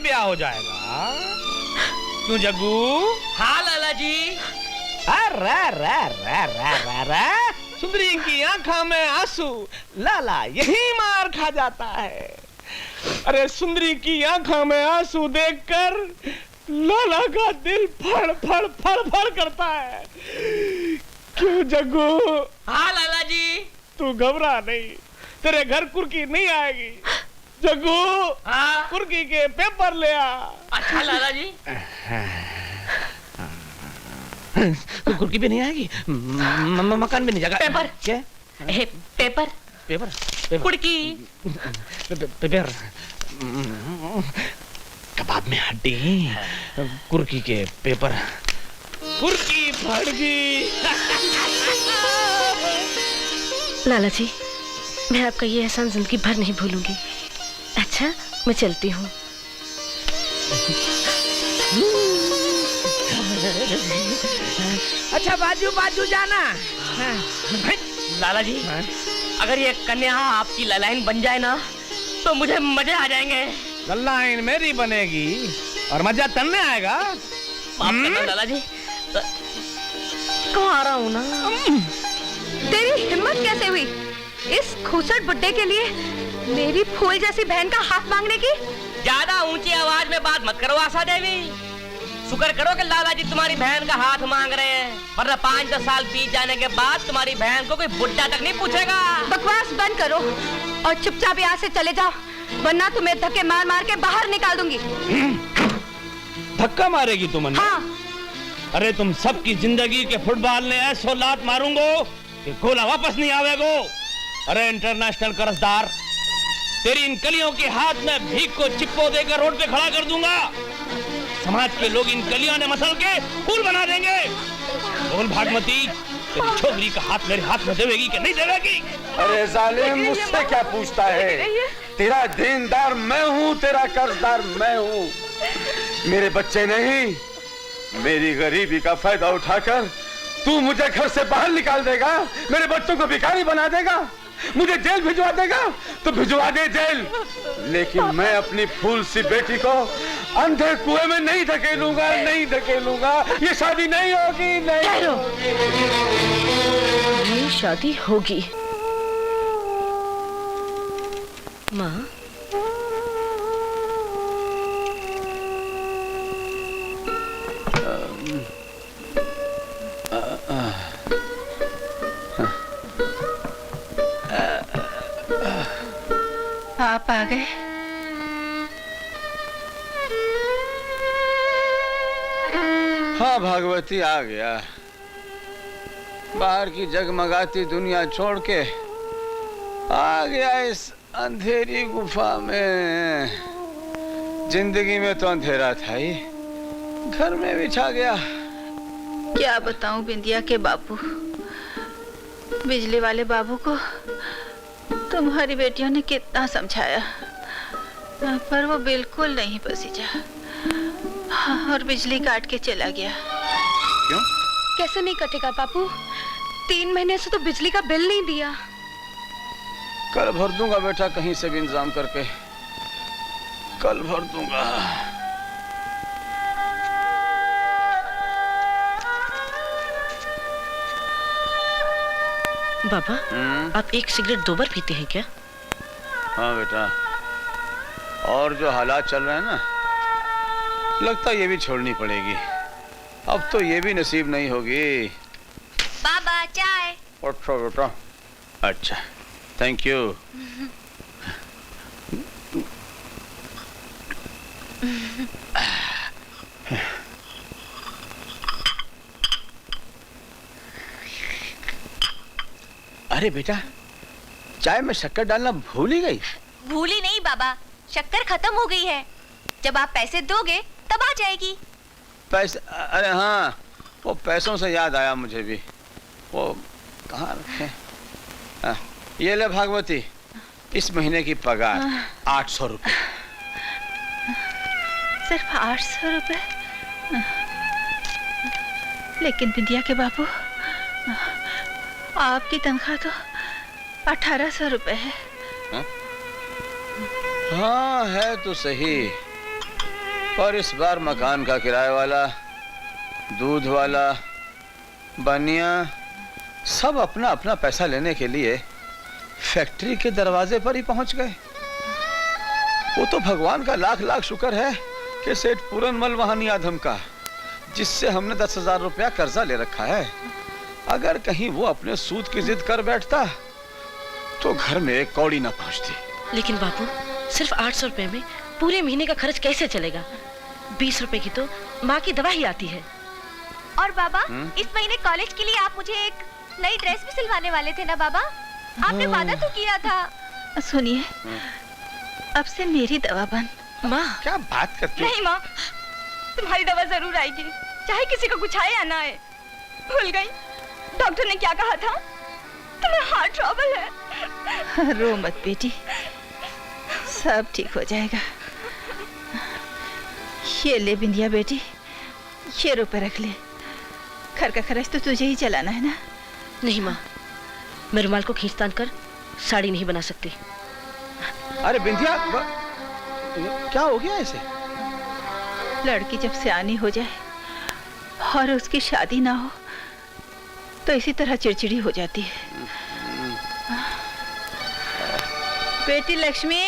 ब्याह हो जाएगा। क्यों जग्गू? हाँ लाला जी। सुंदरी की आंखों में आंसू, लाला यही मार खा जाता है। अरे सुंदरी की आंखों में आंसू देखकर लाला का दिल फड़ फड़ फड़ फड़ करता है। क्यों जग्गू? हाँ लाला जी। तू घबरा नहीं, तेरे घर कुर्की नहीं आएगी। जग्गू, हाँ? कुर्की के पेपर ले आ। अच्छा लाला जी। कुर्की भी नहीं आएगी, मकान भी नहीं जाएगा। पेपर क्या? पेपर पेपर कुर्की पेपर कबाब में हड्डी, कुर्की के पेपर, कुर्की फट गई। लाला जी, मैं आपका ये एहसान जिंदगी भर नहीं भूलूंगी। अच्छा, मैं चलती हूँ। अच्छा बाजू बाजू जाना। लाला जी, अगर ये कन्या आपकी ललाइन बन जाए ना तो मुझे मजे आ जाएंगे। ललाइन मेरी बनेगी और मजा तन्ने आएगा। माफ करना लाला जी, कहाँ आ रहा हूँ ना। तेरी हिम्मत कैसे हुई इस खूसट बुड्ढे के लिए मेरी फूल जैसी बहन का हाथ मांगने की? ज्यादा ऊंची आवाज में बात मत करो आशा देवी। शुक्र करो कि लाला जी तुम्हारी बहन का हाथ मांग रहे हैं, वरना 5-10 साल बीत जाने के बाद तुम्हारी बहन को कोई बुड्ढा तक नहीं पूछेगा। बकवास बंद करो और चुपचाप यहाँ से चले जाओ, वरना तुम्हें धक्के मार मार के बाहर निकाल दूंगी। धक्का मारेगी तुम? हाँ। अरे तुम सबकी जिंदगी के फुटबॉल ने ऐसो लात मारूंगो कि गोला वापस नहीं आवेगो। अरे इंटरनेशनल कर्जदार, तेरी इन कलियों के हाथ में भीख को चिप्पो देकर रोड पे खड़ा कर दूंगा। समाज के लोग इन कलियों ने मसल के फूल बना देंगे। बोल भागमती, तेरी छोकरी का हाथ मेरे हाथ में देवेगी कि नहीं देवेगी? अरे जालिम, मुझसे क्या पूछता है? तेरा देनदार मैं हूँ, तेरा कर्जदार मैं हूँ। मेरे बच्चे नहीं, मेरी गरीबी का फायदा उठाकर तू मुझे घर से बाहर निकाल देगा, मेरे बच्चों को भिखारी बना देगा, मुझे जेल भिजवा देगा तो भिजवा दे जेल, लेकिन मैं अपनी फूल सी बेटी को अंधे कुएं में नहीं धकेलूंगा, नहीं धकेलूंगा। ये शादी नहीं होगी, नहीं होगी। ये शादी होगी। माँ, आप आ गए। हाँ भागवती, आ गया। बाहर की जगमगाती दुनिया छोड़ के आ गया इस अंधेरी गुफा में। जिंदगी में तो अंधेरा था ही, घर में भी छा गया। क्या बताऊं बिंदिया के बाबू, बिजली वाले बाबू को तुम्हारी बेटियों ने कितना समझाया, पर वो बिल्कुल नहीं पसीजा और बिजली काट के चला गया। क्यों? कैसे नहीं कटेगा बापू? 3 महीने से तो बिजली का बिल नहीं दिया। कल भर दूंगा बेटा, कहीं से भी इंतजाम करके कल भर दूंगा। बाबा, आप एक सिगरेट 2 बार पीते हैं क्या? हाँ बेटा, और जो हालात चल रहे हैं ना, लगता ये भी छोड़नी पड़ेगी। अब तो ये भी नसीब नहीं होगी। बाबा चाय। उठो बेटा। अच्छा, थैंक यू। अरे बेटा, चाय में शक्कर डालना भूल ही गई। भूली नहीं बाबा, शक्कर खत्म हो गई है। जब आप पैसे दोगे तब आ जाएगी। पैसे? अरे हाँ, वो पैसों से याद आया मुझे भी। वो कहाँ रखे? ये ले भागवती, इस महीने की पगार 800 रुपए। सिर्फ 800 रुपए? लेकिन बिंदिया के बाबू, आपकी तनख्वाह तो 1800 रुपए है। हाँ है तो सही, और इस बार मकान का किराए वाला, दूध वाला, बनिया सब अपना अपना पैसा लेने के लिए फैक्ट्री के दरवाजे पर ही पहुंच गए। वो तो भगवान का लाख लाख शुक्र है कि सेठ पूरनमल वहां नहीं आधम का, जिससे हमने 10,000 रुपया कर्जा ले रखा है। अगर कहीं वो अपने सूद की जिद कर बैठता तो घर में एक कौड़ी ना पहुंचती। लेकिन बापू, सिर्फ 800 रुपए में पूरे महीने का खर्च कैसे चलेगा? 20 रुपए की तो माँ की दवा ही आती है। और बाबा, इस महीने कॉलेज के लिए आप मुझे एक नई ड्रेस भी सिलवाने वाले थे ना बाबा? आपने वादा तो किया था। सुनिए, अब से मेरी दवा बंद। माँ, क्या बात करती नहीं माँ, तुम्हारी दवा जरूर आएगी, चाहे किसी को कुछ आए या ना आए। भूल गई डॉक्टर ने क्या कहा था? तुम्हें हार्ट ट्रबल है। रो मत बेटी, सब ठीक हो जाएगा। ये ले बिंदिया बेटी, ये रुपए रख ले। घर का खर्च तो तुझे ही चलाना है ना। नहीं माँ, मैं रुमाल को खींच तान कर साड़ी नहीं बना सकती। अरे बिंदिया, क्या हो गया इसे? लड़की जब सियानी हो जाए और उसकी शादी ना हो तो इसी तरह चिड़चिड़ी हो जाती है। बेटी लक्ष्मी।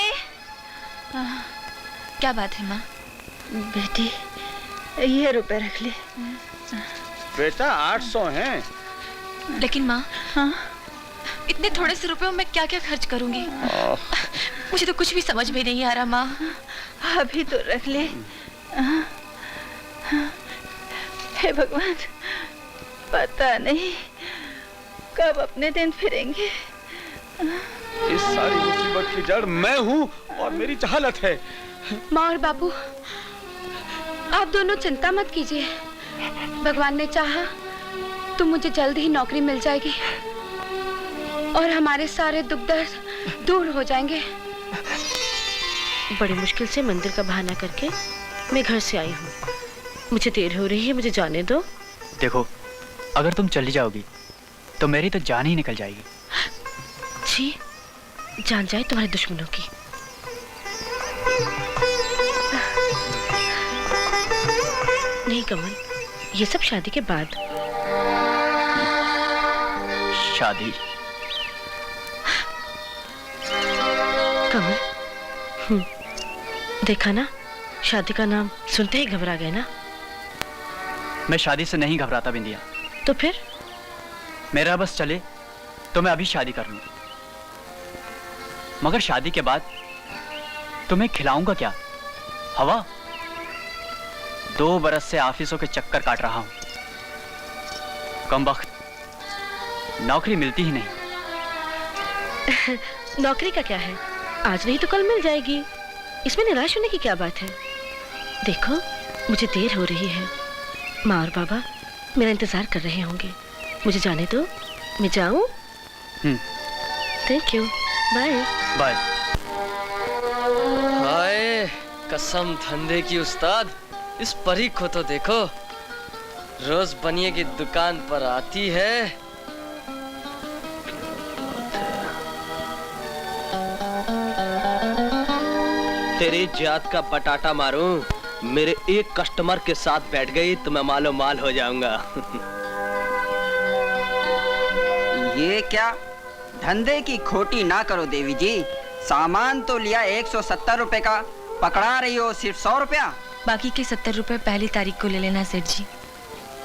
क्या बात है माँ? बेटी, ये रुपए रख ले। बेटा 800 हैं। लेकिन माँ, हाँ? इतने थोड़े से रुपयों में क्या क्या खर्च करूंगी? मुझे तो कुछ भी समझ में नहीं आ रहा माँ। अभी तो रख ले। हे भगवान, पता नहीं कब अपने दिन फिरेंगे। इस सारी मुसीबत की जड़ मैं हूँ और मेरी जहालत है। माँ और बापू, आप दोनों चिंता मत कीजिए। भगवान ने चाहा तो मुझे जल्द ही नौकरी मिल जाएगी और हमारे सारे दुख दर्द दूर हो जाएंगे। बड़ी मुश्किल से मंदिर का बहाना करके मैं घर से आई हूँ। मुझे देर हो रही है, मुझे जाने दो। देखो, अगर तुम चली जाओगी तो मेरी तो जान ही निकल जाएगी। जी, जान जाए तुम्हारे दुश्मनों की। नहीं कमल, ये सब शादी के बाद। शादी? कमल, देखा ना, शादी का नाम सुनते ही घबरा गए ना। मैं शादी से नहीं घबराता बिंदिया। तो फिर? मेरा बस चले तो मैं अभी शादी कर लूं, मगर शादी के बाद तुम्हें खिलाऊंगा क्या? हवा? 2 बरस से ऑफिसों के चक्कर काट रहा हूं, कमबख्त, नौकरी मिलती ही नहीं। नौकरी का क्या है, आज नहीं तो कल मिल जाएगी। इसमें निराश होने की क्या बात है? देखो, मुझे देर हो रही है। माँ और बाबा मेरा इंतजार कर रहे होंगे। मुझे जाने दो, मैं जाऊं? Thank you, bye bye. Hi, कसम धंधे की उस्ताद, इस परी को तो देखो, रोज बनिए की दुकान पर आती है। तेरी जात का बटाटा मारूं, मेरे एक कस्टमर के साथ बैठ गई तो मैं मालो माल हो जाऊंगा। ये क्या? धंधे की खोटी ना करो देवी जी। सामान तो लिया 170 रुपए का, पकड़ा रही हो सिर्फ 100 रुपया। बाकी के 70 रुपए पहली तारीख को ले लेना सेठ जी।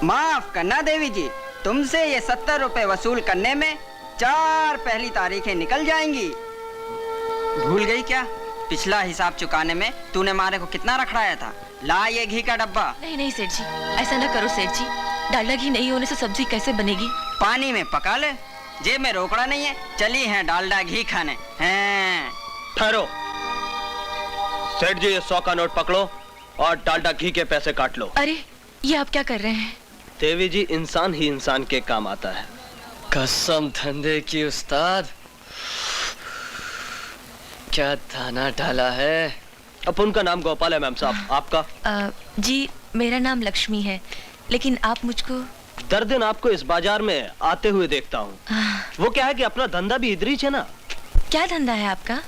माफ करना देवी जी, तुमसे ये 70 रुपए वसूल करने में 4 पहली तारीखें निकल जाएंगी। भूल गई क्या? पिछला हिसाब चुकाने में तूने मारे को कितना रखवाया था? ला ये घी का डब्बा। नहीं नहीं सेठ जी, ऐसा ना करो सेठ जी। डालडा घी नहीं होने से सब्जी कैसे बनेगी? पानी में पका ले, जेब में रोकड़ा नहीं है, चली है डालडा घी खाने हैं। ठहरो सेठ जी, ये 100 का नोट पकड़ो और डालडा घी के पैसे काट लो। अरे, ये आप क्या कर रहे हैं? देवी जी, इंसान ही इंसान के काम आता है। कसम धंधे की उस्ताद, क्या दाना डाला है। अब उनका नाम गोपाल है मैम साहब, आपका? जी, मेरा नाम लक्ष्मी है, लेकिन आप मुझको दर दिन आपको इस बाजार में आते हुए देखता हूँ। वो क्या है कि अपना धंधा भी इधर ही है ना। क्या धंधा है आपका?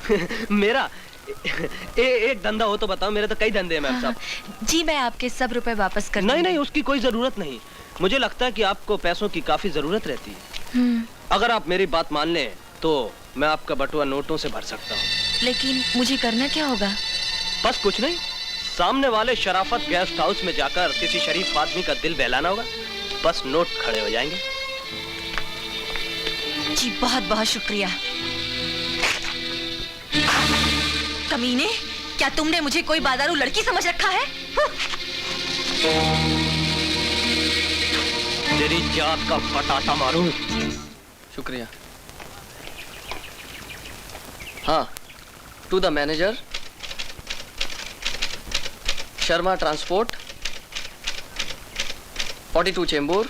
मेरा एक धंधा हो तो बताओ, मेरे तो कई धंधे हैं मैम साहब। जी मैं आपके सब रुपए वापस कर नहीं नहीं, उसकी कोई जरूरत नहीं। मुझे लगता है कि आपको पैसों की काफी जरूरत रहती है। अगर आप मेरी बात मान लें तो मैं आपका बटुआ नोटों से भर सकता हूँ। लेकिन मुझे करना क्या होगा? बस कुछ नहीं, सामने वाले शराफत गेस्ट हाउस में जाकर किसी शरीफ आदमी का दिल बहलाना होगा, बस नोट खड़े हो जाएंगे। जी बहुत बहुत शुक्रिया। कमीने, क्या तुमने मुझे कोई बादारू लड़की समझ रखा है? तेरी जात का पटाटा मारूं। शुक्रिया। हाँ, to the manager, Sharma transport, 42 Chembur,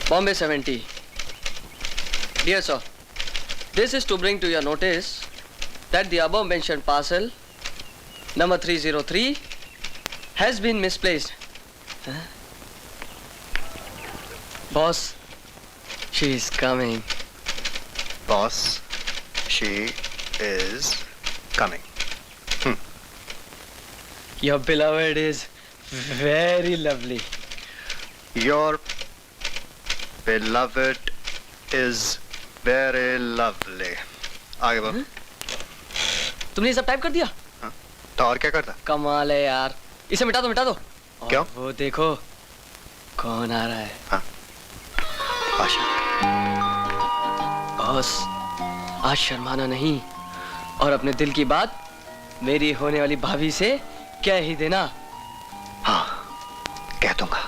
Bombay 70. Dear sir, this is to bring to your notice that the above mentioned parcel number 303 has been misplaced. Huh? Boss, she is coming. Boss, she is coming. Your beloved is very lovely. Your beloved is very lovely. आगे बढ़ो। तुमने ये सब type कर दिया? हाँ, तो और क्या करता? कमाल है यार, इसे मिटा दो मिटा दो। क्यों? वो देखो कौन आ रहा है। हाँ, आशा। बॉस, आज शर्माना नहीं और अपने दिल की बात मेरी होने वाली भाभी से कह ही देना। हाँ, कह दूंगा,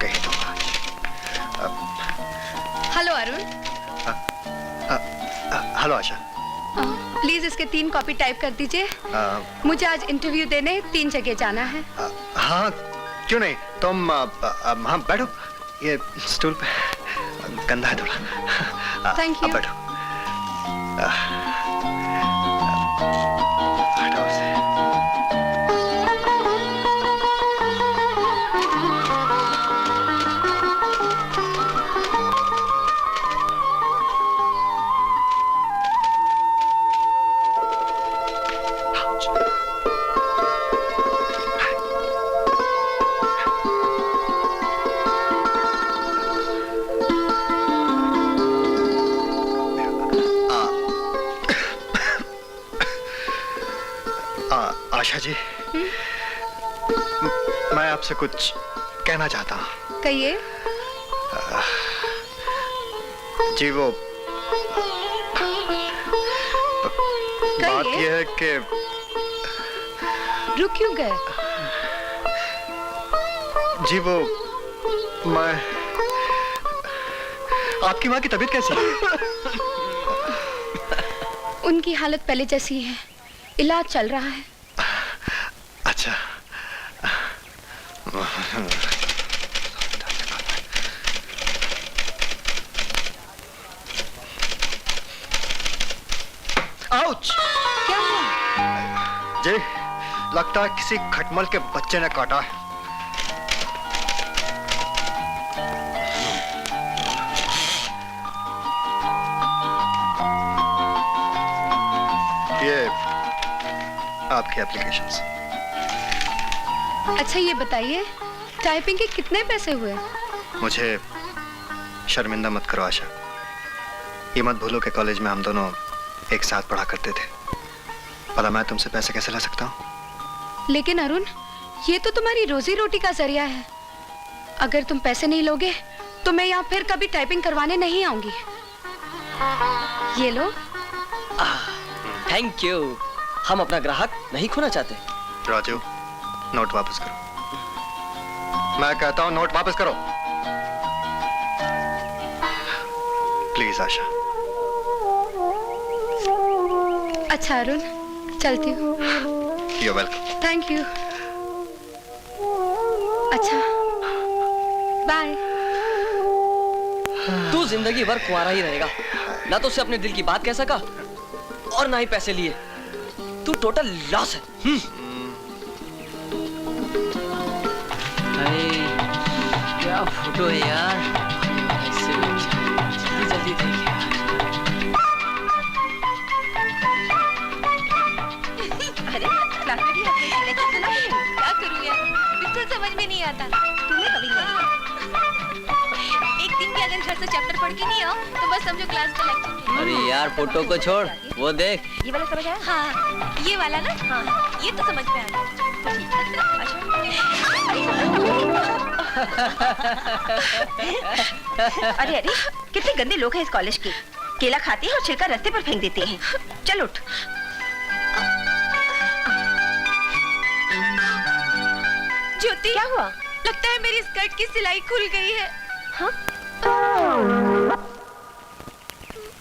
कह दूंगा। Hello Arun. Hello Asha. Please इसके 3 कॉपी टाइप कर दीजिए। मुझे आज इंटरव्यू देने 3 जगह जाना है। हाँ, क्यों नहीं, तुम हाँ बैठो, ये स्टूल पे गंदा है थोड़ा। Thank you. बैठो। आशा जी, मैं आपसे कुछ कहना चाहता हूँ। कहिए। जी वो बात यह है कि रुक क्यों गए? जी वो मैं आपकी माँ की तबीयत कैसी है? उनकी हालत पहले जैसी है, इलाज चल रहा है। अच्छा। आउच! क्या हुआ? जी, लगता है किसी खटमल के बच्चे ने काटा है। ये आपकी एप्लीकेशंस। अच्छा ये बताइए, टाइपिंग के कितने पैसे हुए? मुझे शर्मिंदा मत करो आशा। ये मत भूलो कि कॉलेज में हम दोनों एक साथ पढ़ा करते थे। भला मैं तुमसे पैसे कैसे ले सकता हूँ? लेकिन अरुण, ये तो तुम्हारी रोजी रोटी का जरिया है। अगर तुम पैसे नहीं लोगे तो मैं यहाँ फिर कभी टाइपिंग करवाने नहीं आऊंगी। ये लो। Thank you. हम अपना ग्राहक नहीं खोना चाहते। राजू, नोट वापस करो। मैं कहता हूँ नोट वापस करो। प्लीज आशा। अच्छा अरुण, चलती हूँ। You're welcome. Thank you. अच्छा, बाय। तू जिंदगी भर कुंवारा ही रहेगा। ना तो उसे अपने दिल की बात कह सका और ना ही पैसे लिए। तू टोटल लॉस है। अरे क्या फोटो है यार। जल्दी जल्दी देख यार। क्लास में भी आपने लेक्चर सुना ही नहीं। क्या करूँ यार, बिल्कुल समझ में नहीं आता। तुम्हें कभी नहीं। एक दिन भी अगर घर से चैप्टर पढ़ के नहीं आओ तो बस समझो क्लास का लेक्चर। अरे यार फोटो को छोड़, वो देख। ये वाला समझ आया? हाँ, ये वाला ना। हाँ, ये तो समझ में आ गया। अरे अरे, कितने गंदे लोग हैं इस कॉलेज के। केला खाते हैं और छिलका रास्ते पर फेंक देते हैं। चल उठ। ज्योति, क्या हुआ? लगता है मेरी स्कर्ट की सिलाई खुल गई है। हाँ?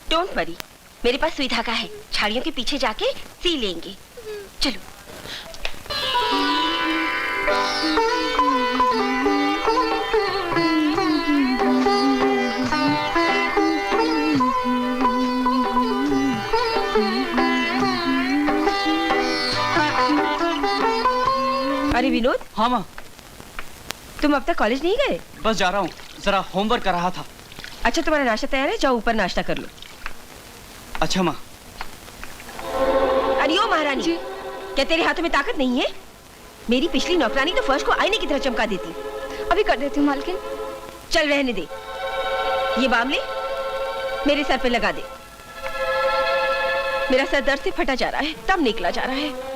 डोंट वरी, मेरे पास सुई धागा है। झाड़ियों के पीछे जाके सी लेंगे। चलो। अरे विनोद। हाँ माँ। तुम अब तक कॉलेज नहीं गए? बस जा रहा हूँ, जरा होमवर्क कर रहा था। अच्छा, तुम्हारा नाश्ता तैयार है, जाओ ऊपर नाश्ता कर लो। अच्छा माँ। अरे ओ महारानी जी, क्या तेरे हाथों में ताकत नहीं है? मेरी पिछली नौकरानी तो फर्श को आईने की तरह चमका देती। अभी कर देती हूँ मालकिन। चल रहने दे, ये बामले मेरे सर पे लगा दे। मेरा सर दर्द से फटा जा रहा है, तब निकला जा रहा है।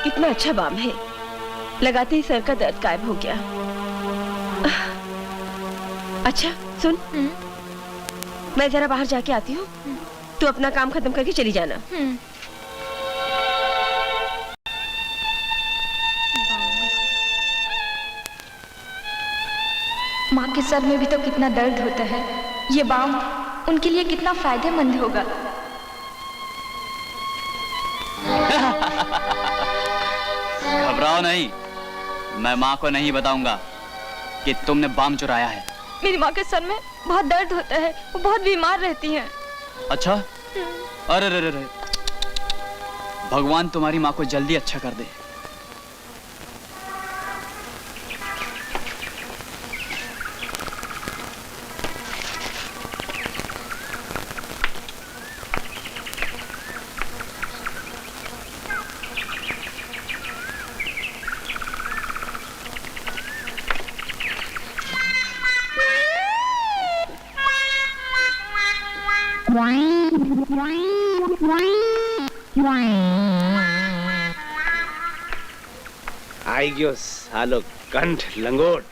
कितना अच्छा बाम है, लगाते ही सर का दर्द गायब हो गया। अच्छा सुन, मैं जरा बाहर जाके आती हूँ, तू अपना काम खत्म करके चली जाना। माँ के सर में भी तो कितना दर्द होता है, ये बाम उनके लिए कितना फायदेमंद होगा। घबराओ नहीं, मैं माँ को नहीं बताऊंगा कि तुमने बाम चुराया है। मेरी माँ के सर में बहुत दर्द होता है, वो बहुत बीमार रहती हैं। अच्छा? अरे अरे अरे, भगवान तुम्हारी माँ को जल्दी अच्छा कर दे। आई गयो सालो कंठ लंगोट।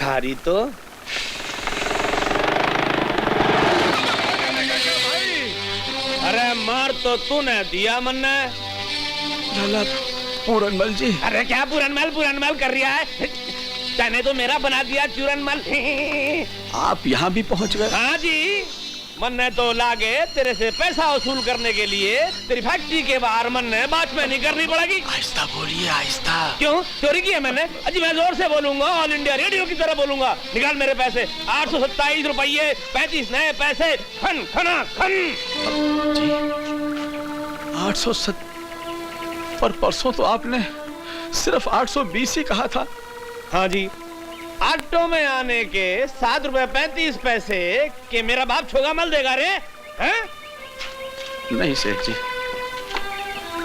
थारी तो अरे मार तो तूने दिया मन्ने। पूरनमल जी। अरे क्या पूरनमल कर रहा है? तने तो मेरा बना दिया चूरनमल। आप यहाँ भी पहुँच गए? हाँ जी, मन्ने तो लागे तेरे से पैसा वसूल करने के लिए तेरी फैक्ट्री के बाहर मन्ने वॉचमैनी करनी पड़ेगी। आहिस्ता बोलिए, आहिस्ता। क्यों चोरी की है मैंने? अजी मैं जोर से बोलूंगा, ऑल इंडिया रेडियो की तरह बोलूंगा। निकाल मेरे पैसे, 827 रुपये 35 नए पैसे। खन खना खन। जी 807, पर परसों तो आपने सिर्फ 820 ही कहा था। हाँ जी, ऑटो में आने के 7 रुपए 35 पैसे के मेरा बाप छोगा मल देगा रे? हैं? नहीं सेठ जी,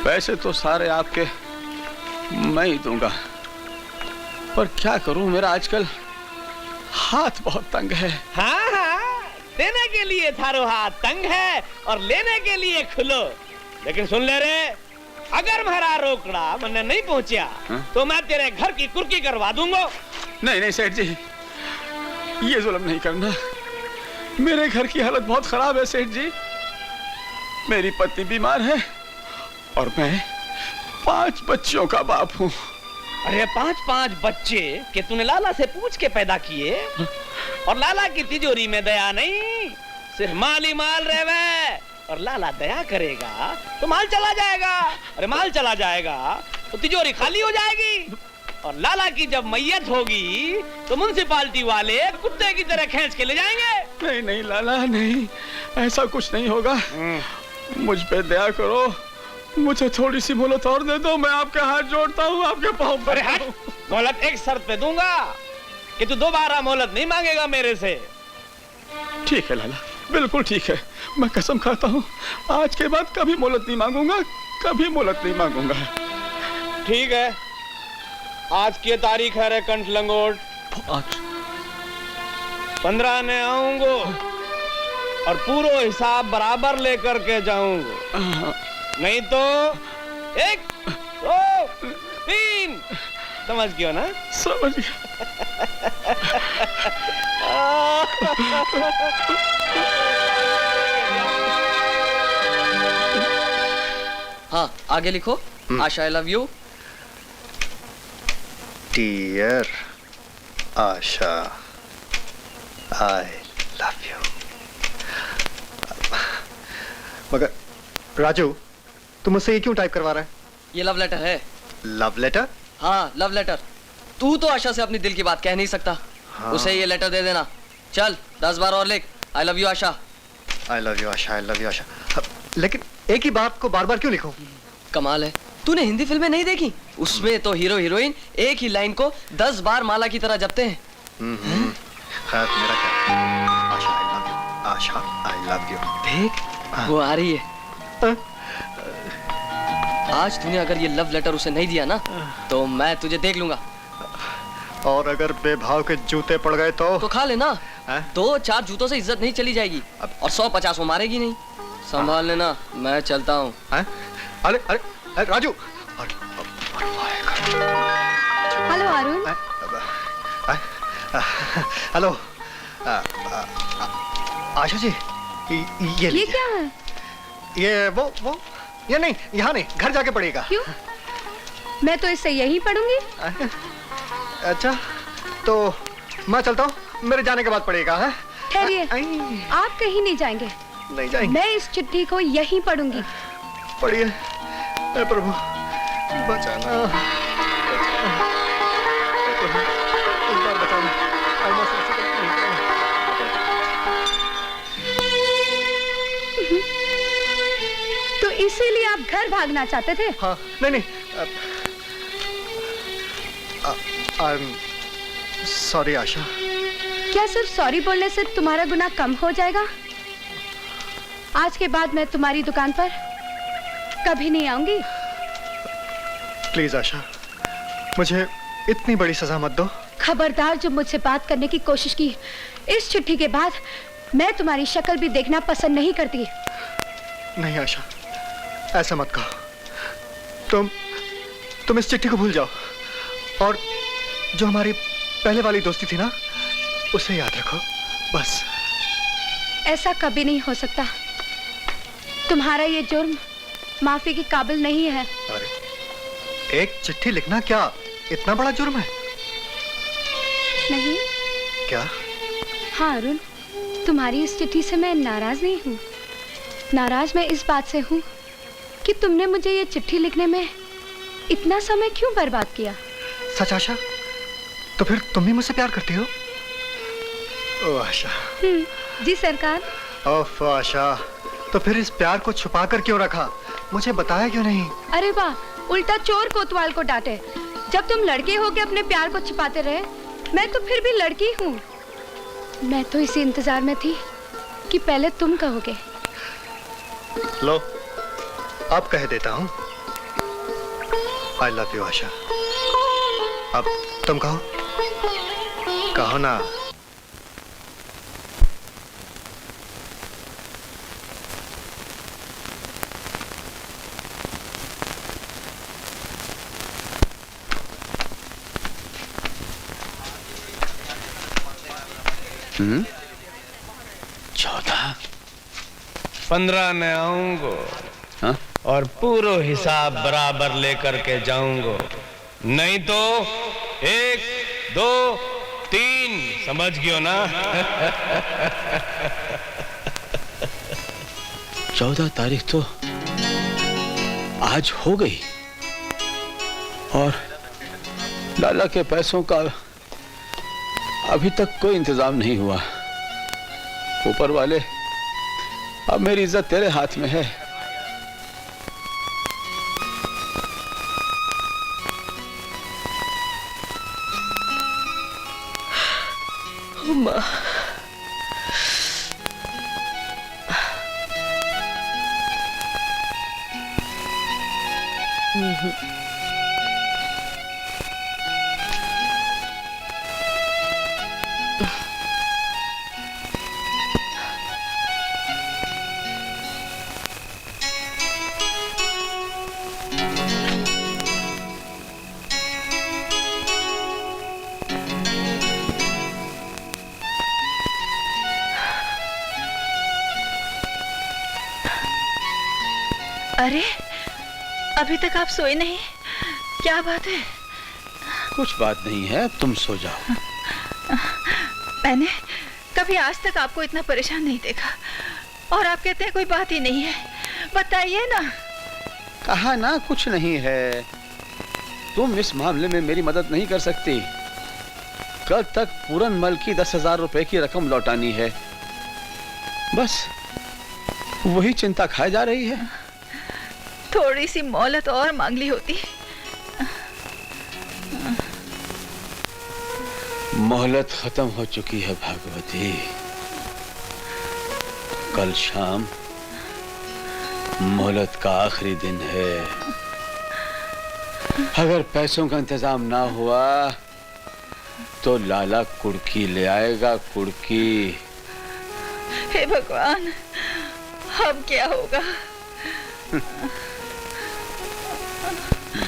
पैसे तो सारे आपके मैं ही दूंगा, पर क्या करूं, मेरा आजकल हाथ बहुत तंग है। हाँ हाँ, देने के लिए थारो हाथ तंग है और लेने के लिए खुलो। लेकिन सुन ले रे, अगर मेरा रोकड़ा मैंने नहीं पहुंचा तो मैं तेरे घर की कुर्की करवा दूंगा। नहीं नहीं सेठ जी, ये जुल्म नहीं करना। मेरे घर की हालत बहुत खराब है सेठ जी। मेरी पत्नी बीमार है और मैं 5 बच्चों का बाप हूँ। अरे 5 बच्चे के तूने लाला से पूछ के पैदा किए? और लाला की तिजोरी में दया नहीं, सिर्फ माल ही माल रहे। और लाला दया करेगा तो माल चला जाएगा, अरे माल चला जाएगा तो तिजोरी खाली हो जाएगी। और लाला की जब मैयत होगी तो म्युनिसिपालिटी वाले कुत्ते की तरह खींच के ले जाएंगे। नहीं नहीं लाला नहीं, ऐसा कुछ नहीं होगा। मुझ पे दया करो, मुझे थोड़ी सी मोहलत और दे दो। मैं आपके हाथ जोड़ता हूँ, आपके पाँव पर। मोहलत एक शर्त पे दूंगा कि तू दोबारा मोहलत नहीं मांगेगा मेरे से। ठीक है लाला, बिल्कुल ठीक है। मैं कसम खाता हूँ आज के बाद कभी मोहलत नहीं मांगूंगा, कभी मोहलत नहीं मांगूंगा। ठीक है, आज की तारीख है रे कंठ लंगोट। आज 15 ने आऊंगो और पूरा हिसाब बराबर लेकर के जाऊंगा, नहीं तो 1 2 3 समझ गयो ना? समझ गया। हाँ, आगे लिखो। Asha, I love you. Dear Asha, I love you. मगर राजू, तुम मुझसे ये क्यों टाइप करवा रहा है? ये लव लेटर है। Love letter? हाँ, लव लेटर। तू तो आशा से अपनी दिल की बात कह नहीं सकता। हाँ। उसे ये लेटर दे देना। चल 10 बार और लिख, I love you Asha. I love you Asha, I love you Asha. लेकिन एक ही बात को बार बार क्यों लिखूं? कमाल है, तूने हिंदी फिल्में नहीं देखी? उसमें तो हीरो हीरोइन एक ही लाइन को 10 बार माला की तरह जपते हैं। खैर, मेरा क्या? Asha I love you, Asha I love you. देख, वो आ रही है। आज तूने अगर ये लव लेटर उसे नहीं दिया ना, तो मैं तुझे देख लूंगा। और अगर बेभाव के जूते पड़ गए तो खा लेना। 2-4 जूतों से इज्जत नहीं चली जाएगी, और 100-50 वो मारेगी नहीं। संभाल लेना, मैं चलता हूँ। अरे अरे अरे राजू। हेलो अरुण। हेलो आशा जी, ये क्या है? ये वो ये नहीं, यहाँ नहीं, घर जाके पढ़ेगा। क्यों? मैं तो इससे यही पढ़ूंगी। अच्छा, तो मैं चलता हूँ, मेरे जाने के बाद पढ़ेगा। है? ठहरिए, आप कहीं नहीं जाएंगे। नहीं जाएंगे। मैं इस चिट्ठी को यहीं पढ़ूंगी। पढ़िए। हे प्रभु, बचाना, बचाना। तो इसीलिए आप घर भागना चाहते थे? हाँ, नहीं सॉरी आशा। क्या सिर्फ सॉरी बोलने से तुम्हारा गुनाह कम हो जाएगा? आज के बाद मैं तुम्हारी दुकान पर कभी नहीं आऊंगी। प्लीज आशा, मुझे इतनी बड़ी सजा मत दो। खबरदार, जो मुझसे बात करने की कोशिश की, इस चिट्ठी के बाद मैं तुम्हारी शक्ल भी देखना पसंद नहीं करती। नहीं आशा, ऐसा मत कहो। तुम इस चिट्ठी को भूल जाओ, और जो हमारी पहले वाली दोस्ती थी ना, उसे याद रखो, बस। ऐसा कभी नहीं हो सकता। तुम्हारा ये जुर्म माफी के काबिल नहीं है। अरे, एक चिट्ठी लिखना क्या इतना बड़ा जुर्म है? नहीं। क्या? हाँ अरुण, तुम्हारी इस चिट्ठी से मैं नाराज नहीं हूँ। नाराज मैं इस बात से हूँ कि तुमने मुझे ये चिट्ठी लिखने में इतना समय क्यों बर्बाद किया। सच आशा? तो फिर तुम भी मुझसे प्यार करती हो? ओ आशा। जी सरकार। ओफ आशा, तो फिर इस प्यार को छुपा कर क्यों रखा? मुझे बताया क्यों नहीं? अरे वाह, उल्टा चोर कोतवाल को डांटे। जब तुम लड़के हो के अपने प्यार को छिपाते रहे, मैं तो फिर भी लड़की हूँ। मैं तो इसी इंतजार में थी कि पहले तुम कहोगे। लो, अब कह देता हूँ, आई लव यू आशा। अब तुम कहो, कहो ना। हम्म? 14 15 में आऊंगो। हाँ? और पूरा हिसाब बराबर लेकर के जाऊंगो, नहीं तो 1 2 3 समझ गयो ना? 14 तारीख तो आज हो गई, और लाला के पैसों का अभी तक कोई इंतजाम नहीं हुआ। ऊपर वाले, अब मेरी इज्जत तेरे हाथ में है। माँ, अरे, अभी तक आप सोए नहीं? क्या बात है? कुछ बात नहीं है, तुम सो जाओ। मैंने कभी आज तक आपको इतना परेशान नहीं देखा, और आप कहते हैं कोई बात ही नहीं है। बताइए ना। कहा ना कुछ नहीं है। तुम इस मामले में मेरी मदद नहीं कर सकती। कल तक पूरनमल की 10,000 रुपए की रकम लौटानी है। बस वही चिंता खाए जा रही है। थोड़ी सी मोहलत और मांग ली होती। मोहलत खत्म हो चुकी है भागवती। कल शाम मोहलत का आखिरी दिन है। अगर पैसों का इंतजाम ना हुआ तो लाला कुड़की ले आएगा। कुड़की। हे भगवान, अब क्या होगा?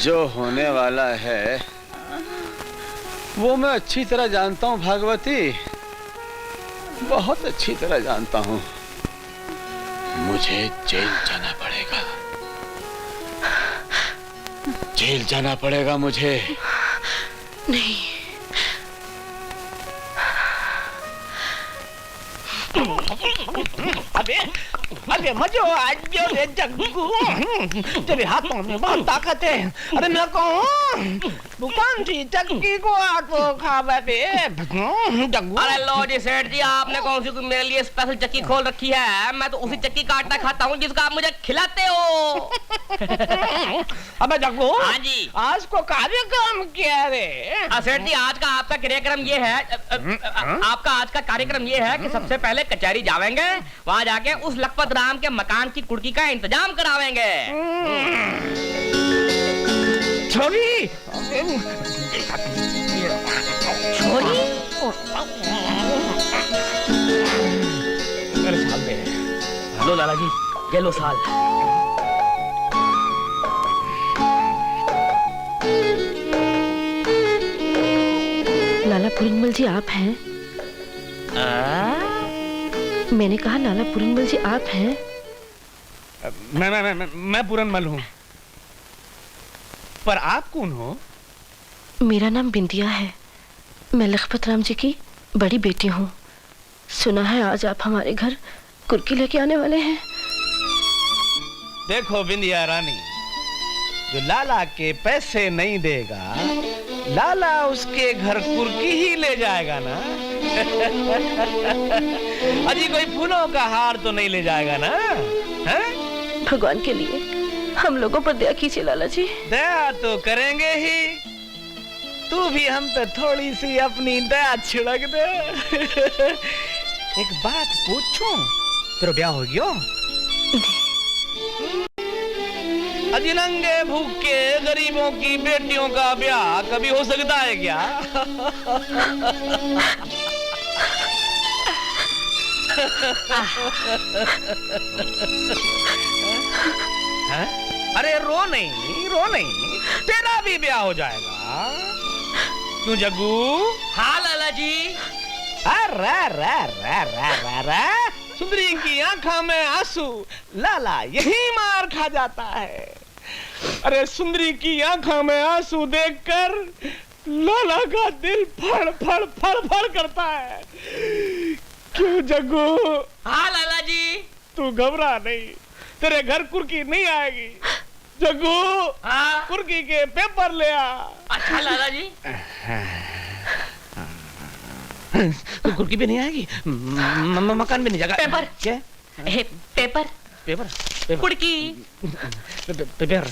जो होने वाला है वो मैं अच्छी तरह जानता हूँ भागवती, बहुत अच्छी तरह जानता हूँ। मुझे जेल जाना पड़ेगा। जेल जाना पड़ेगा मुझे। नहीं, अबे अबे मजो आज जो रे जग्गू, तेरे हाथों में बहुत ताकत है। अरे मैं कहूँ दुकान सी चक्की को आटो खा बैठे जग्गू। अरे लो जी सेठ जी, आपने कौन सी मेरे लिए स्पेशल चक्की खोल रखी है? मैं तो उसी चक्की का आटा खाता हूँ जिसका आप मुझे खिलाते हो। अबे जग्गू, हाँ जी, आज को कार्यक्रम क्या रे? सेठ जी, आज का आपका कार्यक्रम ये है, आपका आज का कार्यक्रम ये है कि सबसे पहले कचहरी जावेंगे, वहाँ जाके उस लखपत राम के मकान की कुड़की का इंतजाम करावेंगे। छोरी छोरी, मेरे साल में लो लाला जी, ये लो साल। लाला पुरनमल जी आप हैं? मैंने कहा लाला पुरनमल जी आप हैं? मैं पुरनमल हूँ, पर आप कौन हो? मेरा नाम बिंदिया है। मैं लखपत राम जी की बड़ी बेटी हूँ। सुना है आज आप हमारे घर कुर्की लेके आने वाले हैं। देखो बिंदिया रानी, जो लाला के पैसे नहीं देगा, लाला उसके घर कुर्की ही ले जाएगा ना। अजी कोई फूलों का हार तो नहीं ले जाएगा ना? हैं? भगवान के लिए हम लोगों पर दया कीजिए लाला जी। दया तो करेंगे ही, तू भी हम पे थोड़ी सी अपनी दया छिड़क दे। एक बात पूछूं, तेरा ब्याह हो गया? अजी नंगे भूखे गरीबों की बेटियों का ब्याह कभी हो सकता है क्या? है? अरे रो नहीं, तेरा भी ब्याह हो जाएगा। क्यों जग्गू? हाँ लाला जी। सुंदरी की आंखों में आंसू, लाला यही मार खा जाता है। अरे सुंदरी की आंखों में आंसू देखकर लाला का दिल फड़ फड़ फड़ फड़ करता है। क्यों जग्गू? हाँ लाला जी। तू घबरा नहीं, तेरे घर कुर्की नहीं आएगी। जग्गू, हाँ कुर्की के पेपर ले आ। अच्छा लाला जी। कुर्की भी नहीं आएगी, मकान भी नहीं जाएगा। पेपर क्या? पेपर पेपर कुड़की पेपर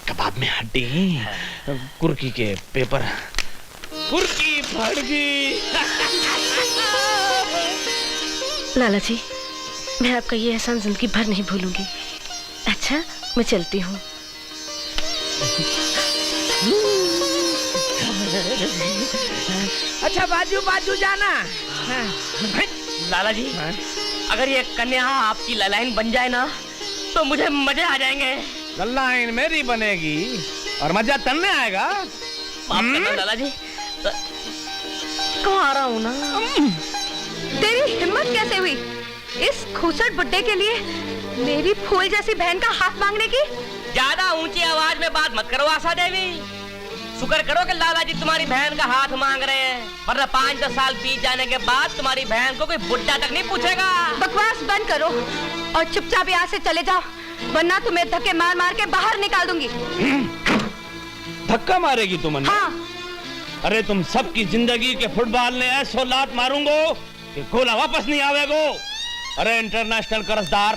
कबाब में हड्डी, कुर्की के पेपर, कुर्की फट गई। लाला जी, मैं आपका ये एहसान जिंदगी भर नहीं भूलूंगी। अच्छा, मैं चलती हूँ। अच्छा, बाजू बाजू जाना। लाला जी, अगर ये कन्या आपकी ललाइन बन जाए ना तो मुझे मजे आ जाएंगे। ललाइन मेरी बनेगी और मजा तन्ने आएगा। माफ करना लाला जी, कहाँ आ रहा हूँ ना। तेरी हिम्मत कैसे हुई इस खूसट बुड्ढे के लिए मेरी फूल जैसी बहन का हाथ मांगने की? ज्यादा ऊंची आवाज में बात मत करो आशा देवी। शुक्र करो कि लाला जी तुम्हारी बहन का हाथ मांग रहे हैं, वरना 5-10 साल बीत जाने के बाद तुम्हारी बहन को कोई बुड्ढा तक नहीं पूछेगा। बकवास बंद करो और चुपचाप यहाँ से चले जाओ, वरना तुम्हें धक्के मार मार के बाहर निकाल दूंगी। धक्का मारेगी तुम? हाँ। अरे तुम सबकी जिंदगी के फुटबॉल ने ऐसो लात मारूंगो कि गोला वापस नहीं आवेगो। अरे इंटरनेशनल कर्जदार,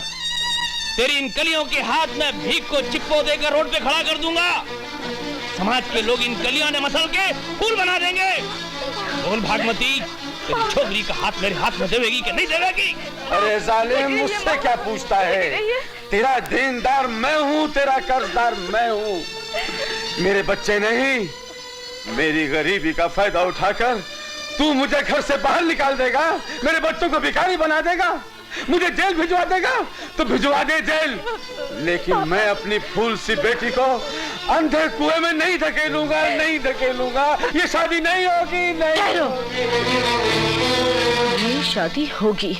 तेरी इन कलियों के हाथ में भीख को चिप्पो देकर रोड पे खड़ा कर दूंगा। समाज के लोग इन कलियों ने मसल के फूल बना देंगे। बोल भागमती, तेरी छोकरी का हाथ मेरे हाथ में देवेगी कि नहीं देवेगी? अरे जालिम, मुझसे क्या पूछता है? तेरा देनदार मैं हूँ, तेरा कर्जदार मैं हूँ। मेरे बच्चे नहीं, मेरी गरीबी का फायदा उठाकर तू मुझे घर से बाहर निकाल देगा, मेरे बच्चों को भिखारी बना देगा, मुझे जेल भिजवा देगा तो भिजवा दे जेल, लेकिन मैं अपनी फूल सी बेटी को अंधे कुएं में नहीं धकेलूंगा, नहीं धकेलूंगा। ये शादी नहीं होगी, नहीं होगी। ये शादी होगी।